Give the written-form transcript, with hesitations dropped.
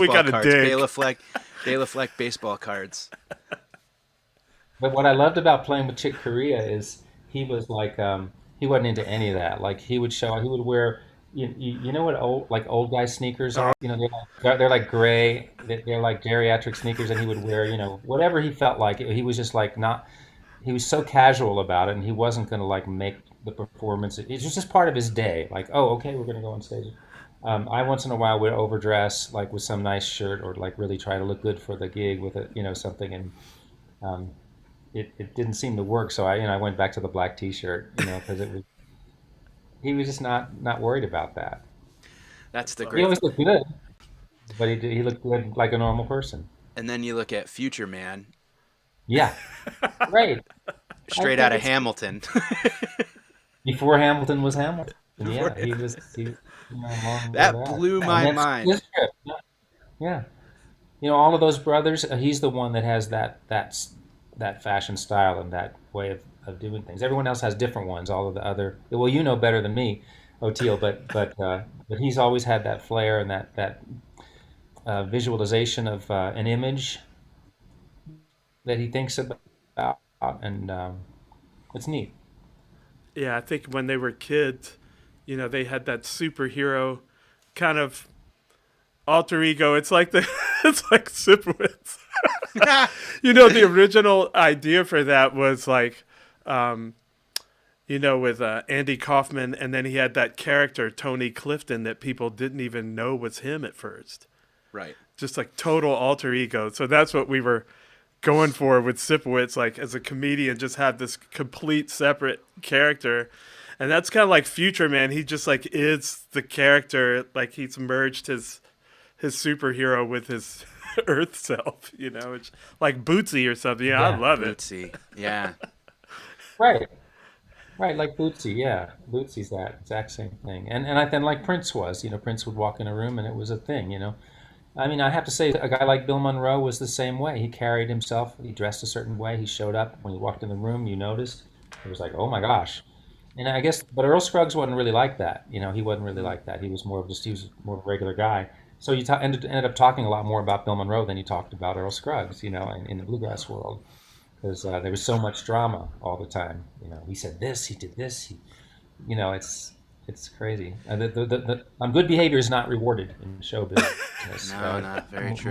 We Baseball got to cards. dig. Bela Fleck baseball cards. But what I loved about playing with Chick Corea is he was like he wasn't into any of that. Like he would wear you know what old guy sneakers Oh, are. You know they're like gray. They're like geriatric sneakers, and he would wear whatever he felt like. He was just like not. He was so casual about it, and he wasn't going to like make the performance. It was just part of his day. Like, oh, okay, we're going to go on stage. I once in a while would overdress, like with some nice shirt, or like really try to look good for the gig with something, and um, it didn't seem to work. So I went back to the black T-shirt, because it was he was just not worried about that. That's the He great. always looked good, but he looked good like a normal person. And then you look at Future Man, Yeah, right. I straight out think of it's Hamilton. before Hamilton was Hamilton. Before Yeah, he was long before that that. blew And my that's his mind. trip. Yeah, all of those brothers. He's the one that has that fashion style and that way of doing things. Everyone else has different ones. All of the other, well, you know better than me, Oteil, but he's always had that flair and that visualization of an image that he thinks about, and it's neat. yeah, I think when they were kids, they had that superhero kind of alter ego. It's like the it's like Sipowicz. The original idea for that was like, um, with Andy Kaufman, and then he had that character Tony Clifton that people didn't even know was him at first. Right. Just like total alter ego. So that's what we were going for with Sipowicz, like as a comedian, just have this complete separate character. And that's kind of like Future Man. He just like is the character, like he's merged his superhero with his Earth self. It's like Bootsy or something. Yeah, I Yeah, love it. Bootsy. Yeah. right. Right, like Bootsy, yeah. Bootsy's that exact same thing. And I then like Prince was, Prince would walk in a room and it was a thing. I mean, I have to say, a guy like Bill Monroe was the same way. He carried himself, he dressed a certain way, he showed up. When he walked in the room, you noticed. It was like, oh my gosh. And I guess, but Earl Scruggs wasn't really like that. He wasn't really like that. He was more of a regular guy. So you ended up talking a lot more about Bill Monroe than you talked about Earl Scruggs, in the bluegrass world. Because there was so much drama all the time. He said this, he did this. It's crazy. Good behavior is not rewarded in show business. No, not very true.